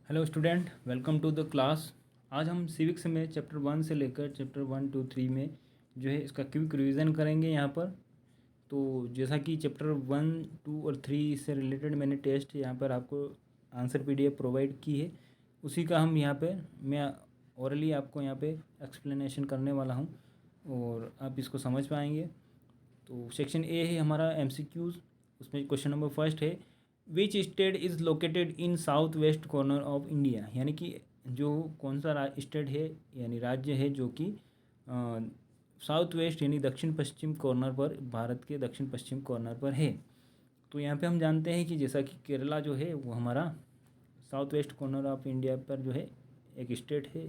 Hello student, welcome to the class. आज हम civics में चैप्टर 1 से लेकर चैप्टर 1 to 3 में जो है इसका क्विक रिवीजन करेंगे यहाँ पर। तो जैसा कि चैप्टर 1, 2 और 3 से रिलेटेड मैंने टेस्ट यहाँ पर आपको आंसर पीडीएफ प्रोवाइड की है, उसी का हम यहाँ पे मैं ओरली आपको यहाँ पे एक्सप्लेनेशन करने वाला हूँ और आप इसको समझ पाएंगे। तो सेक्शन ए है हमारा एमसीक्यूज़। उसमें क्वेश्चन नंबर फर्स्ट है, which state is located in south west corner of India. यानी कि जो कौन सा स्टेट है यानी राज्य है जो कि साउथ वेस्ट यानी दक्षिण पश्चिम कॉर्नर पर, भारत के दक्षिण पश्चिम कॉर्नर पर है। तो यहाँ पे हम जानते हैं कि जैसा कि केरला जो है वो हमारा south west corner of India पर जो है एक स्टेट है।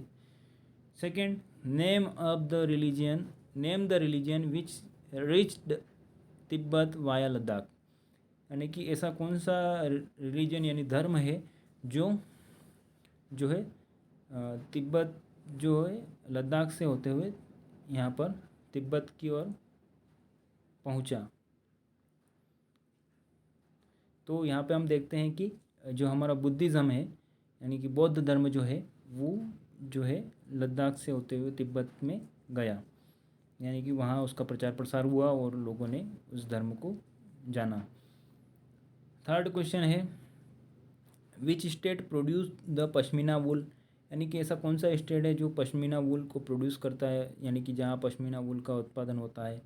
Second, name the religion which reached Tibet via Ladakh. यानी कि ऐसा कौन सा रिलीजन यानी धर्म है जो जो है तिब्बत जो है लद्दाख से होते हुए यहाँ पर तिब्बत की ओर पहुँचा। तो यहाँ पे हम देखते हैं कि जो हमारा बुद्धिज़्म है यानी कि बौद्ध धर्म जो है वो जो है लद्दाख से होते हुए तिब्बत में गया, यानी कि वहाँ उसका प्रचार प्रसार हुआ और लोगों ने उस धर्म को जाना। थर्ड क्वेश्चन है, which state produce the pashmina wool. यानी कि ऐसा कौन सा स्टेट है जो पश्मीना वूल को प्रोड्यूस करता है, यानी कि जहाँ पश्मीना वूल का उत्पादन होता है।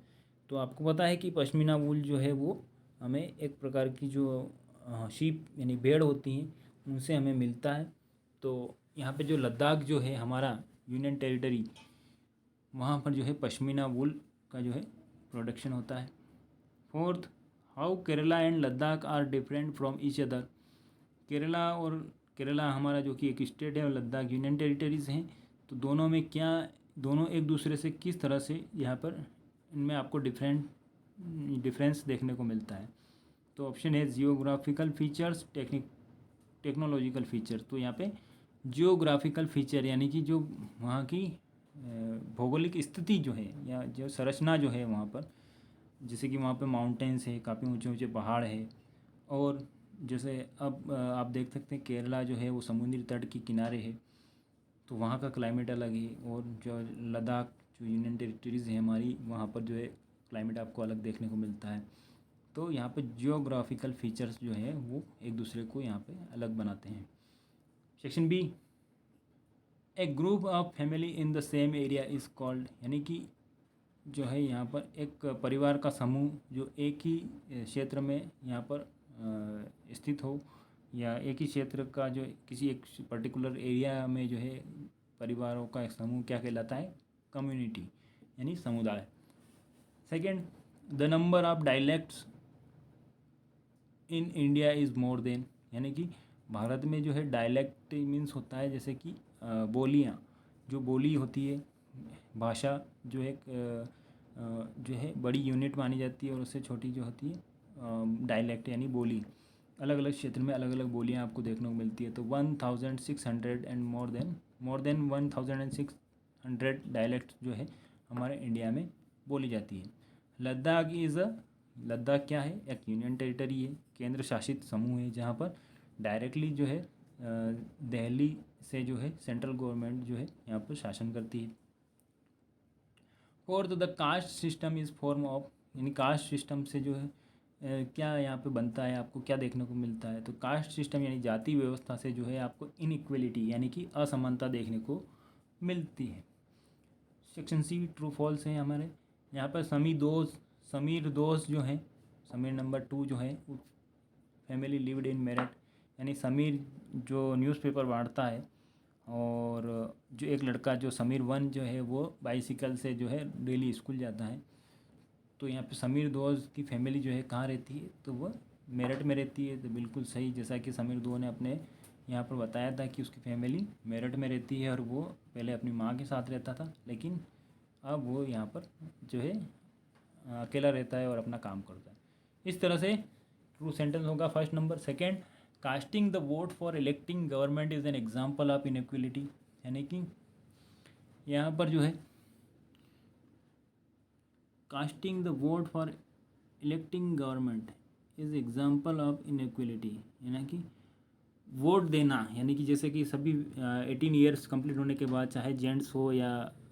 तो आपको पता है कि पश्मीना वूल जो है वो हमें एक प्रकार की जो शीप यानी भेड़ होती हैं उनसे हमें मिलता है। तो यहाँ पे जो लद्दाख जो है हमारा यूनियन टेरिटरी, वहाँ पर जो है पश्मीना वूल का जो है प्रोडक्शन होता है। Fourth, how Kerala and Ladakh are different from each other. Kerala हमारा जो कि एक स्टेट है और लद्दाख यूनियन टेरिटरीज़ हैं, तो दोनों में क्या, दोनों एक दूसरे से किस तरह से यहाँ पर इनमें आपको डिफरेंस देखने को मिलता है। तो ऑप्शन है जियोग्राफिकल फीचर्स, टेक्नोलॉजिकल फीचर। तो यहाँ पे जियोग्राफिकल फीचर यानी कि जो वहाँ की भौगोलिक स्थिति जो है या जो संरचना जो है वहाँ पर, जैसे कि वहाँ पे माउंटेन्स है, काफ़ी ऊंचे ऊंचे पहाड़ है। और जैसे अब आप देख सकते हैं केरला जो है वो समुद्री तट के किनारे है, तो वहाँ का क्लाइमेट अलग है। और जो लद्दाख जो यूनियन टेरिटरीज़ है हमारी, वहाँ पर जो है क्लाइमेट आपको अलग देखने को मिलता है। तो यहाँ पे जियोग्राफिकल फीचर्स जो है वो एक दूसरे को यहाँ पे अलग बनाते हैं। Section B, a group of family in the same area is called. यानी कि जो है यहाँ पर एक परिवार का समूह जो एक ही क्षेत्र में यहाँ पर स्थित हो, या एक ही क्षेत्र का जो किसी एक पर्टिकुलर एरिया में जो है परिवारों का एक समूह क्या कहलाता है, कम्युनिटी यानी समुदाय। Second, the number of dialects in India is more than. यानी कि भारत में जो है डायलेक्ट मीन्स होता है जैसे कि बोलियाँ, जो बोली होती है, भाषा जो एक जो है बड़ी यूनिट मानी जाती है और उससे छोटी जो होती है डायलेक्ट यानी बोली। अलग अलग क्षेत्र में अलग अलग बोलियाँ आपको देखने को मिलती है। तो 1600 एंड मोर देन 1600 डायलेक्ट जो है हमारे इंडिया में बोली जाती है। लद्दाख क्या है, एक यूनियन टेरिटरी है, केंद्र शासित समूह है, जहाँ पर डायरेक्टली जो है दिल्ली से जो है सेंट्रल गवर्नमेंट जो है यहाँ पर शासन करती है। Fourth, the caste system is form of. यानी कास्ट सिस्टम से जो है क्या यहाँ पे बनता है, आपको क्या देखने को मिलता है। तो कास्ट सिस्टम यानी जाति व्यवस्था से जो है आपको इनइक्वलिटी यानी कि असमानता देखने को मिलती है। सेक्शन सी, ट्रू फॉल्स है हमारे यहाँ पर। समीर दोस्त जो है, समीर नंबर 2 जो है, फैमिली लिव्ड इन मेरठ। यानी समीर जो न्यूज़पेपर बांटता है, और जो एक लड़का जो समीर 1 जो है वो बाइसिकल से जो है डेली स्कूल जाता है। तो यहाँ पे समीर दोस्त की फैमिली जो है कहाँ रहती है, तो वह मेरठ में रहती है। तो बिल्कुल सही, जैसा कि समीर 2 ने अपने यहाँ पर बताया था कि उसकी फैमिली मेरठ में रहती है और वो पहले अपनी माँ के साथ रहता था, लेकिन अब वो यहाँ पर जो है अकेला रहता है और अपना काम करता है। इस तरह से ट्रू सेंटेंस होगा first number. Second, casting the vote for electing government is an example of inequality. यानी कि यहाँ पर जो है casting the vote for electing government is example of inequality. यानी कि वोट देना, यानी कि जैसे कि सभी 18 ईयर्स कंप्लीट होने के बाद, चाहे जेंट्स हो या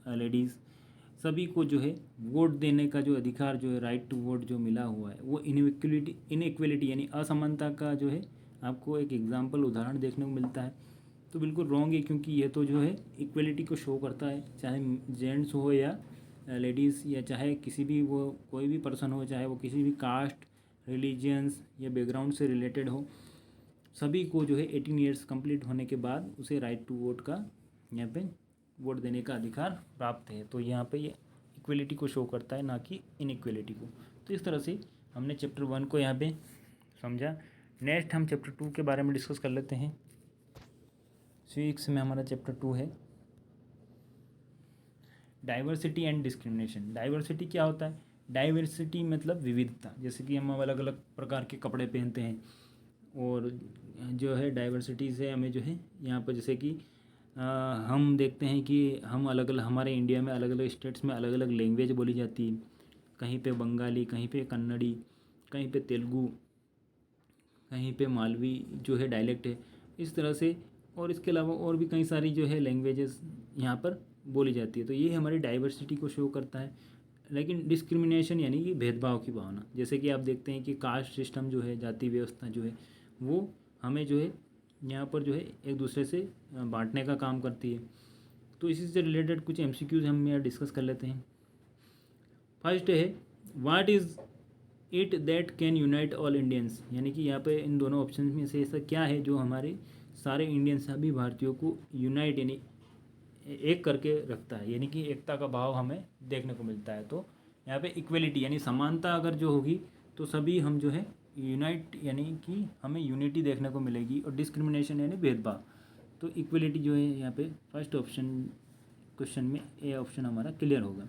लेडीज़, सभी को जो है वोट देने का जो अधिकार जो है, राइट टू वोट जो मिला हुआ है, वो इनइक्वलिटी यानी असमानता का जो है आपको एक एग्जाम्पल उदाहरण देखने को मिलता है। तो बिल्कुल रॉन्ग है, क्योंकि ये तो जो है इक्वलिटी को शो करता है, चाहे जेंट्स हो या लेडीज़, या चाहे किसी भी वो कोई भी पर्सन हो, चाहे वो किसी भी कास्ट, रिलीजियंस या बैकग्राउंड से रिलेटेड हो, सभी को जो है 18 ईयर्स कंप्लीट होने के बाद उसे राइट टू वोट का यहाँ पे वोट देने का अधिकार प्राप्त है। तो यहाँ पे ये इक्वलिटी को शो करता है, ना कि इनइक्वलिटी को। तो इस तरह से हमने चैप्टर 1 को यहाँ पे समझा। नेक्स्ट हम चैप्टर 2 के बारे में डिस्कस कर लेते हैं। सिविक्स में हमारा चैप्टर 2 है डाइवर्सिटी एंड डिस्क्रिमिनेशन। डाइवर्सिटी क्या होता है? डाइवर्सिटी मतलब विविधता, जैसे कि हम अलग अलग प्रकार के कपड़े पहनते हैं, और जो है डाइवर्सिटी से हमें जो है यहाँ पर जैसे कि हम देखते हैं कि हम अलग अलग, हमारे इंडिया में अलग अलग स्टेट्स में अलग अलग लैंग्वेज बोली जाती है, कहीं पे बंगाली, कहीं पे कन्नड़ी, कहीं पे तेलुगु, कहीं पे मालवी जो है डायलेक्ट है, इस तरह से। और इसके अलावा और भी कई सारी जो है लैंग्वेजेस यहाँ पर बोली जाती है। तो ये हमारी डाइवर्सिटी को शो करता है। लेकिन डिस्क्रिमिनेशन यानी कि भेदभाव की भावना, जैसे कि आप देखते हैं कि कास्ट सिस्टम जो है, जाति व्यवस्था जो है, वो हमें जो है यहाँ पर जो है एक दूसरे से बांटने का काम करती है। तो इसी से रिलेटेड कुछ एमसीक्यूज हम यहाँ डिस्कस कर लेते हैं। फर्स्ट है, what is it that can unite all Indians, यानी कि यहाँ पे इन दोनों ऑप्शन में से ऐसा क्या है जो हमारे सारे इंडियन, सभी भारतीयों को यूनाइट यानी एक करके रखता है, यानी कि एकता का भाव हमें देखने को मिलता है। तो यहाँ पे इक्वलिटी यानी समानता अगर जो होगी तो सभी हम जो है यूनाइट यानी कि हमें यूनिटी देखने को मिलेगी, और डिस्क्रिमिनेशन यानी भेदभाव। तो इक्वलिटी जो है यहाँ पे फर्स्ट ऑप्शन क्वेश्चन में ए ऑप्शन हमारा क्लियर होगा,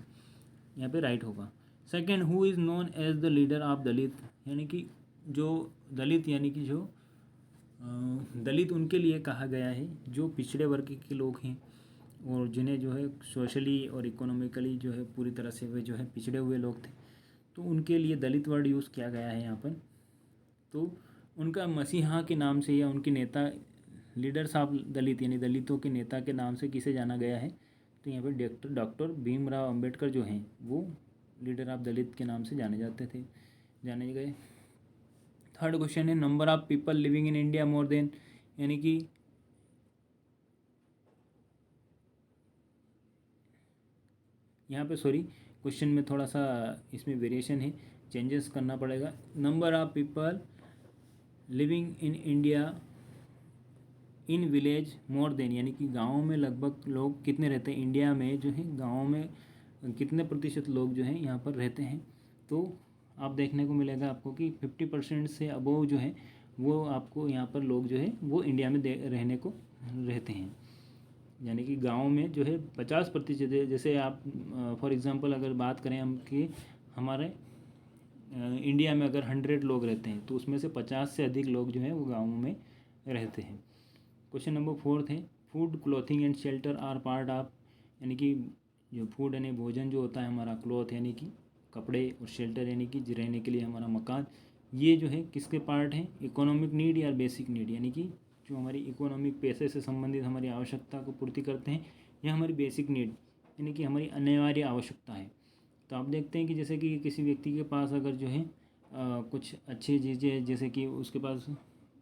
यहाँ पे राइट होगा। Second, who is known as the leader of Dalit, यानी कि जो दलित यानी कि जो दलित उनके लिए कहा गया है जो पिछड़े वर्ग के लोग हैं, और जिन्हें जो है सोशली और इकोनॉमिकली जो है पूरी तरह से वे जो है पिछड़े हुए लोग थे, तो उनके लिए दलित वर्ड यूज़ किया गया है यहाँ पर। तो उनका मसीहा के नाम से या उनके नेता, लीडर्स ऑफ दलित यानी दलितों के नेता के नाम से किसे जाना गया है? तो यहाँ पर डॉक्टर भीमराव अंबेडकर जो हैं वो लीडर ऑफ दलित के नाम से जाने गए। थर्ड क्वेश्चन है, number of people living in India more than, यानी कि यहाँ पे सॉरी क्वेश्चन में थोड़ा सा इसमें वेरिएशन है, चेंजेस करना पड़ेगा। Number of people living in India in village more than, यानी कि गाँव में लगभग लोग कितने रहते हैं इंडिया में, जो है गाँव में कितने प्रतिशत लोग जो हैं यहाँ पर रहते हैं। तो आप देखने को मिलेगा आपको कि 50% से अबोव जो है वो आपको यहाँ पर लोग जो है वो इंडिया में रहने को रहते हैं, यानी कि गांव में जो है 50% है। जैसे आप फॉर एग्जांपल अगर बात करें हम कि हमारे इंडिया में अगर 100 लोग रहते हैं तो उसमें से 50 से अधिक लोग जो हैं वो गाँव में रहते हैं। क्वेश्चन नंबर 4 है, food clothing and shelter are part of, यानी कि जो फूड यानी भोजन जो होता है हमारा, क्लॉथ यानी कि कपड़े, और शेल्टर यानी कि रहने के लिए हमारा मकान, ये जो है किसके पार्ट हैं? इकोनॉमिक नीड या बेसिक नीड, यानी कि जो हमारी इकोनॉमिक पैसे से संबंधित हमारी आवश्यकता को पूर्ति करते हैं, या हमारी बेसिक नीड यानी कि हमारी अनिवार्य आवश्यकता है। तो आप देखते हैं कि जैसे कि किसी व्यक्ति के पास अगर जो है कुछ अच्छी चीज़ें, जैसे कि उसके पास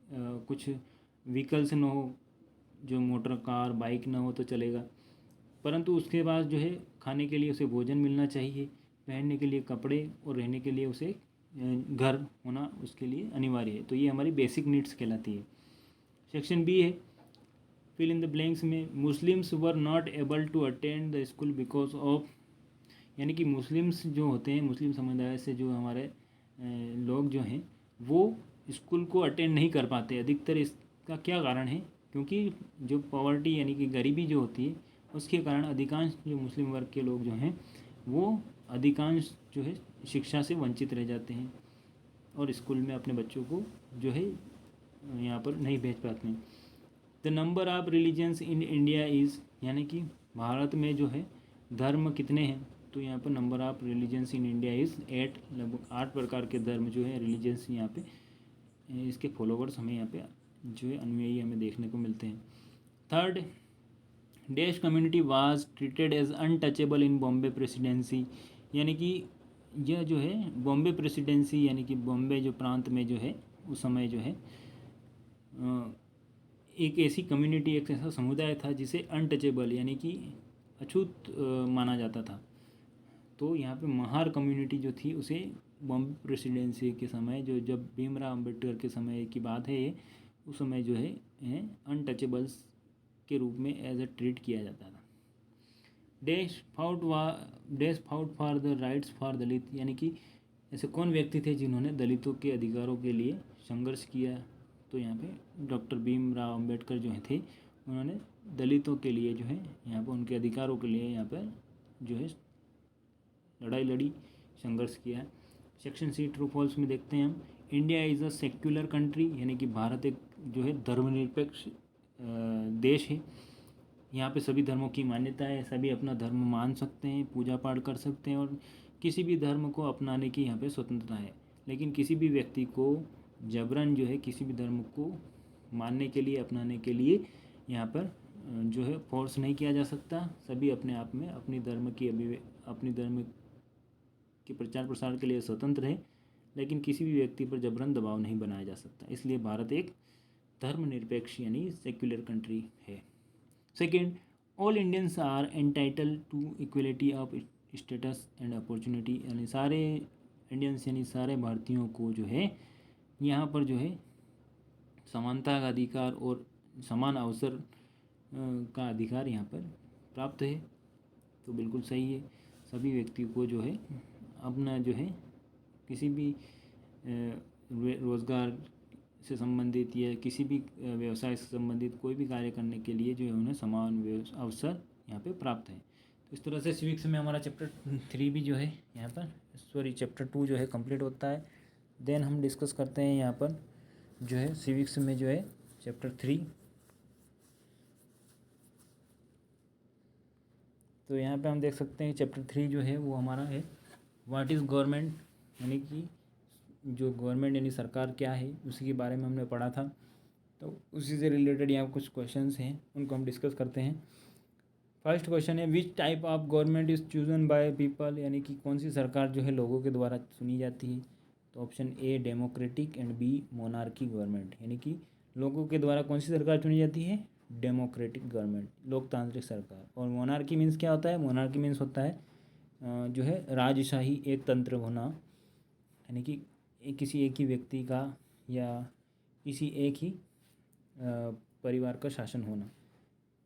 कुछ व्हीकल्स न हो, जो मोटर कार बाइक ना हो तो चलेगा, परंतु उसके पास जो है खाने के लिए उसे भोजन मिलना चाहिए, पहनने के लिए कपड़े, और रहने के लिए उसे घर होना उसके लिए अनिवार्य है। तो ये हमारी बेसिक नीड्स कहलाती है। सेक्शन बी है, फिल इन द ब्लैंक्स में, Muslims were not able to attend the school because of, यानी कि मुस्लिम्स जो होते हैं, मुस्लिम समुदाय से जो हमारे लोग जो हैं वो स्कूल को अटेंड नहीं कर पाते अधिकतर। इसका क्या कारण है? क्योंकि जो पॉवर्टी यानी कि गरीबी जो होती है उसके कारण अधिकांश जो मुस्लिम वर्ग के लोग जो हैं वो अधिकांश जो है शिक्षा से वंचित रह जाते हैं, और स्कूल में अपने बच्चों को जो है यहाँ पर नहीं भेज पाते हैं। The number of religions in India is, यानी कि भारत में जो है धर्म कितने हैं? तो यहाँ पर number of religions in India is 8, लगभग 8 प्रकार के धर्म जो है रिलीजन्स यहाँ पे, इसके फॉलोवर्स हमें यहाँ पे जो है अनुयायी हमें देखने को मिलते हैं। Third, dash community was treated as untouchable in Bombay presidency, यानी कि यह जो है बॉम्बे प्रेसिडेंसी यानी कि बॉम्बे जो प्रांत में जो है उस समय जो है एक ऐसी कम्युनिटी, एक ऐसा समुदाय था जिसे अनटचेबल यानी कि अछूत माना जाता था। तो यहाँ पे महार कम्युनिटी जो थी उसे बॉम्बे प्रेसिडेंसी के समय, जो जब भीमराव अम्बेडकर के समय की बात है ये, उस समय जो है अनटचेबल्स के रूप में एज ए ट्रीट किया जाता था। Dash fought for the rights for Dalit, यानी कि ऐसे कौन व्यक्ति थे जिन्होंने दलितों के अधिकारों के लिए संघर्ष किया। तो यहाँ पे डॉक्टर भीमराव अम्बेडकर जो थे उन्होंने दलितों के लिए जो है यहाँ पर उनके अधिकारों के लिए यहाँ पर जो है लड़ाई लड़ी, संघर्ष किया। सेक्शन सी ट्रू फॉल्स में देखते हैं हम, India is a secular country, यानी कि भारत एक जो है धर्मनिरपेक्ष देश है। यहाँ पे सभी धर्मों की मान्यता है, सभी अपना धर्म मान सकते हैं, पूजा पाठ कर सकते हैं और किसी भी धर्म को अपनाने की यहाँ पे स्वतंत्रता है। लेकिन किसी भी व्यक्ति को जबरन जो है किसी भी धर्म को मानने के लिए, अपनाने के लिए यहाँ पर जो है फोर्स नहीं किया जा सकता। सभी अपने आप में अपनी धर्म के प्रचार प्रसार के लिए स्वतंत्र है, लेकिन किसी भी व्यक्ति पर जबरन दबाव नहीं बनाया जा सकता। इसलिए भारत एक धर्मनिरपेक्ष यानी सेक्युलर कंट्री है। Second, all Indians are entitled to equality of status and opportunity, यानी सारे इंडियंस यानी सारे भारतीयों को जो है यहाँ पर जो है समानता का अधिकार और समान अवसर का अधिकार यहाँ पर प्राप्त है। तो बिल्कुल सही है, सभी व्यक्ति को जो है अपना जो है किसी भी रोज़गार से संबंधित या किसी भी व्यवसाय से संबंधित कोई भी कार्य करने के लिए जो है उन्हें समान अवसर यहाँ पे प्राप्त है। तो इस तरह से सिविक्स में हमारा चैप्टर 3 भी जो है यहाँ पर चैप्टर 2 जो है कंप्लीट होता है। देन हम डिस्कस करते हैं यहाँ पर जो है सिविक्स में जो है चैप्टर 3। तो यहाँ पे हम देख सकते हैं चैप्टर 3 जो है वो हमारा है व्हाट इज़ गवर्नमेंट, यानी कि जो गवर्नमेंट यानी सरकार क्या है उसी के बारे में हमने पढ़ा था। तो उसी से रिलेटेड यहाँ कुछ क्वेश्चंस हैं, उनको हम डिस्कस करते हैं। फर्स्ट क्वेश्चन है which type of government is chosen by people, यानी कि कौन सी सरकार जो है लोगों के द्वारा चुनी जाती है। तो option A democratic and B monarchy government, यानी कि लोगों के द्वारा कौन सी सरकार चुनी जाती है, डेमोक्रेटिक गवर्नमेंट, लोकतांत्रिक सरकार। और मोनार्की मीन्स क्या होता है, मोनार्की मीन्स होता है जो है राजशाही एक तंत्र होना, यानी कि किसी एक ही व्यक्ति का या किसी एक ही परिवार का शासन होना,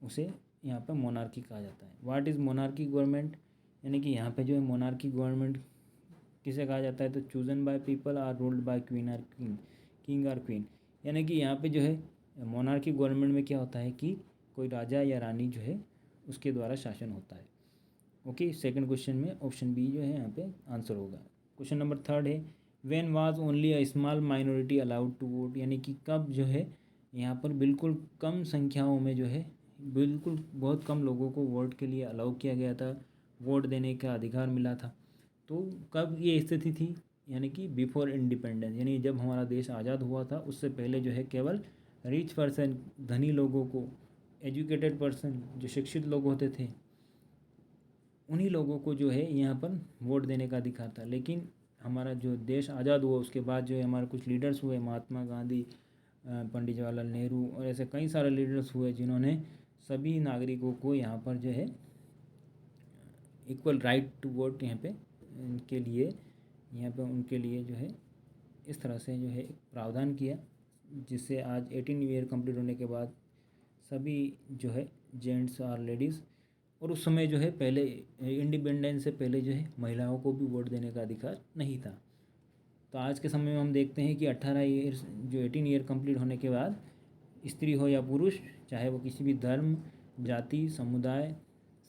उसे यहाँ पर मोनार्की कहा जाता है। व्हाट इज़ मोनार्की गवर्नमेंट, यानी कि यहाँ पे जो है मोनार्की गवर्नमेंट किसे कहा जाता है, तो chosen by people are ruled by queen or king or queen, यानी कि यहाँ पे जो है मोनार्की गवर्नमेंट में क्या होता है कि कोई राजा या रानी जो है उसके द्वारा शासन होता है। ओके, सेकंड क्वेश्चन में ऑप्शन बी जो है यहाँ पे आंसर होगा। क्वेश्चन नंबर 3 है when was only a small minority allowed to vote, यानी कि कब जो है यहाँ पर बिल्कुल कम संख्याओं में जो है बिल्कुल बहुत कम लोगों को वोट के लिए अलाउ किया गया था, वोट देने का अधिकार मिला था। तो कब ये स्थिति थी, यानी कि बिफोर इंडिपेंडेंस, यानी जब हमारा देश आज़ाद हुआ था उससे पहले जो है केवल रिच पर्सन, धनी लोगों को, एजुकेटेड पर्सन जो शिक्षित लोग होते थे उन्हीं लोगों को जो है यहाँ पर वोट देने का अधिकार था। लेकिन हमारा जो देश आज़ाद हुआ उसके बाद जो है हमारे कुछ लीडर्स हुए, महात्मा गांधी, पंडित जवाहरलाल नेहरू और ऐसे कई सारे लीडर्स हुए जिन्होंने सभी नागरिकों को यहाँ पर जो है इक्वल राइट टू वोट यहाँ पे उनके लिए जो है इस तरह से जो है एक प्रावधान किया, जिससे आज 18 ईयर कंप्लीट होने के बाद सभी जो है जेंट्स और लेडीज़, और उस समय जो है पहले इंडिपेंडेंस से पहले जो है महिलाओं को भी वोट देने का अधिकार नहीं था। तो आज के समय में हम देखते हैं कि 18 ईयर कंप्लीट होने के बाद स्त्री हो या पुरुष, चाहे वो किसी भी धर्म, जाति, समुदाय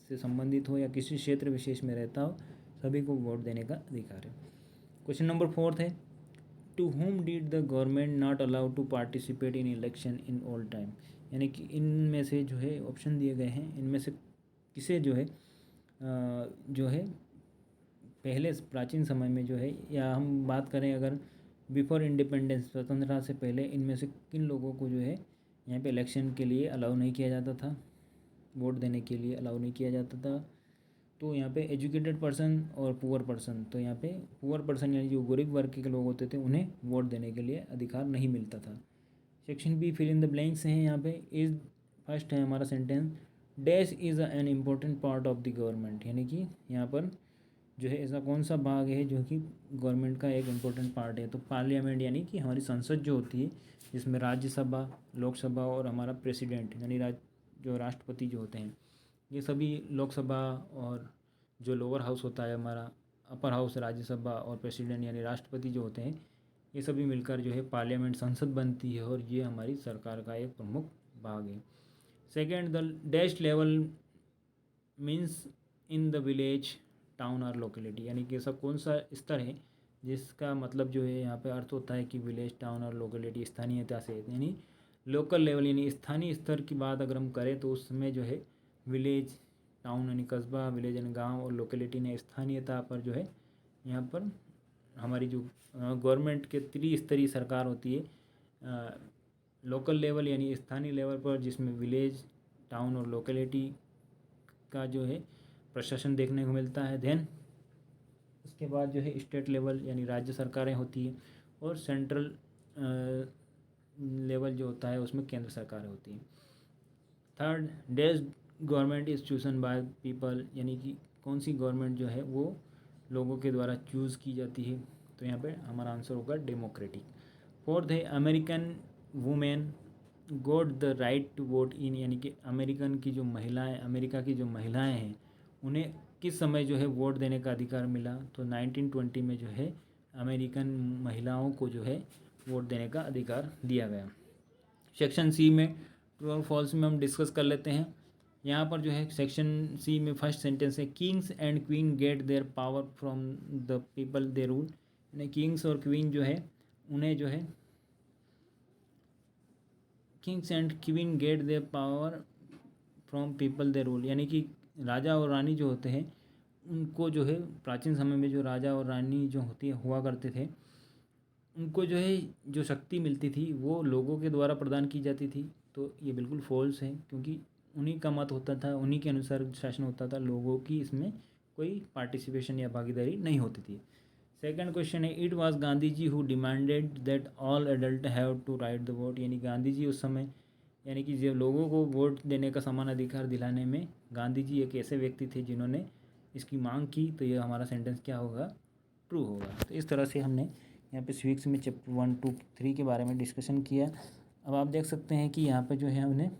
से संबंधित हो या किसी क्षेत्र विशेष में रहता हो, सभी को वोट देने का अधिकार है। क्वेश्चन नंबर 4 है to whom did the government not allow to participate in election in all time, यानी कि इनमें से जो है ऑप्शन दिए गए हैं, इनमें से किसे जो है पहले प्राचीन समय में जो है, या हम बात करें अगर बिफोर इंडिपेंडेंस, स्वतंत्रता से पहले इनमें से किन लोगों को जो है यहाँ पे इलेक्शन के लिए अलाउ नहीं किया जाता था, वोट देने के लिए अलाउ नहीं किया जाता था। तो यहाँ पे एजुकेटेड पर्सन और पुअर पर्सन, तो यहाँ पे पुअर पर्सन यानी जो गरीब वर्ग के लोग होते थे उन्हें वोट देने के लिए अधिकार नहीं मिलता था। Section B fill in the blanks हैं यहाँ पे। इज फर्स्ट है हमारा sentence, dash is an important part of the government, यानी कि यहाँ पर जो है ऐसा कौन सा भाग है जो कि गवर्नमेंट का एक इम्पोर्टेंट पार्ट है। तो पार्लियामेंट यानी कि हमारी संसद जो होती है, जिसमें राज्यसभा, लोकसभा और हमारा प्रेसिडेंट यानी जो राष्ट्रपति जो होते हैं, ये सभी लोकसभा और जो लोअर हाउस होता है हमारा अपर हाउस राज्यसभा और प्रेसिडेंट यानी राष्ट्रपति जो होते हैं, ये सभी मिलकर जो है पार्लियामेंट संसद बनती है और ये हमारी सरकार का एक प्रमुख भाग है। Second, the dash level means in the village, town और लोकेलिटी, यानी कि ऐसा कौन सा स्तर है जिसका मतलब जो है यहाँ पे अर्थ होता है कि विलेज, टाउन और लोकेलिटी स्थानीयता से, यानी लोकल लेवल यानी स्थानीय स्तर की बात अगर हम करें तो उसमें जो है विलेज, टाउन यानी कस्बा, विलेज यानी गांव और लोकेलिटी ने स्थानीयता पर जो है यहाँ पर हमारी जो गवर्नमेंट के त्रिस्तरीय सरकार होती है, लोकल लेवल यानी स्थानीय लेवल पर जिसमें विलेज, टाउन और लोकेलिटी का जो है प्रशासन देखने को मिलता है। देन उसके बाद जो है स्टेट लेवल यानी राज्य सरकारें होती है और सेंट्रल लेवल जो होता है उसमें केंद्र सरकारें होती हैं। Third, dash government is chosen by people, यानी कि कौन सी गवर्नमेंट जो है वो लोगों के द्वारा चूज़ की जाती है। तो यहाँ पे हमारा आंसर होगा डेमोक्रेटिक। फोर्थ है American women got the right to vote in, यानी कि अमेरिका की जो महिलाएं हैं उन्हें किस समय जो है वोट देने का अधिकार मिला। तो 1920 में जो है अमेरिकन महिलाओं को जो है वोट देने का अधिकार दिया गया। सेक्शन सी में ट्रू और फॉल्स में हम डिस्कस कर लेते हैं। यहाँ पर जो है सेक्शन सी में फर्स्ट सेंटेंस है, kings and queen get their power from the people they rule, यानी किंग्स और क्वीन जो है उन्हें जो है kings and queen get their power from people they rule, यानी कि राजा और रानी जो होते हैं उनको जो है प्राचीन समय में जो राजा और रानी जो हुआ करते थे उनको जो है जो शक्ति मिलती थी वो लोगों के द्वारा प्रदान की जाती थी। तो ये बिल्कुल फॉल्स है क्योंकि उन्हीं का मत होता था, उन्हीं के अनुसार शासन होता था, लोगों की इसमें कोई पार्टिसिपेशन या भागीदारी नहीं होती थी। सेकंड क्वेश्चन है, it was Gandhi ji who demanded that all adult have to right the vote, यानी गांधी जी उस समय यानी कि जब लोगों को वोट देने का समान अधिकार दिलाने में गांधी जी एक ऐसे व्यक्ति थे जिन्होंने इसकी मांग की। तो ये हमारा सेंटेंस क्या होगा, ट्रू होगा। तो इस तरह से हमने यहाँ पे सिविक्स में चैप्टर 1, 2, 3 के बारे में डिस्कशन किया। अब आप देख सकते हैं कि यहाँ पे जो है हमने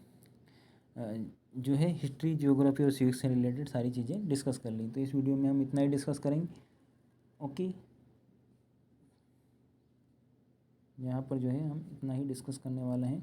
जो है हिस्ट्री, ज्योग्राफी और सिविक्स से रिलेटेड सारी चीज़ें डिस्कस कर ली। तो इस वीडियो में हम इतना ही डिस्कस करेंगे। ओके, यहाँ पर जो है हम इतना ही डिस्कस करने वाले हैं।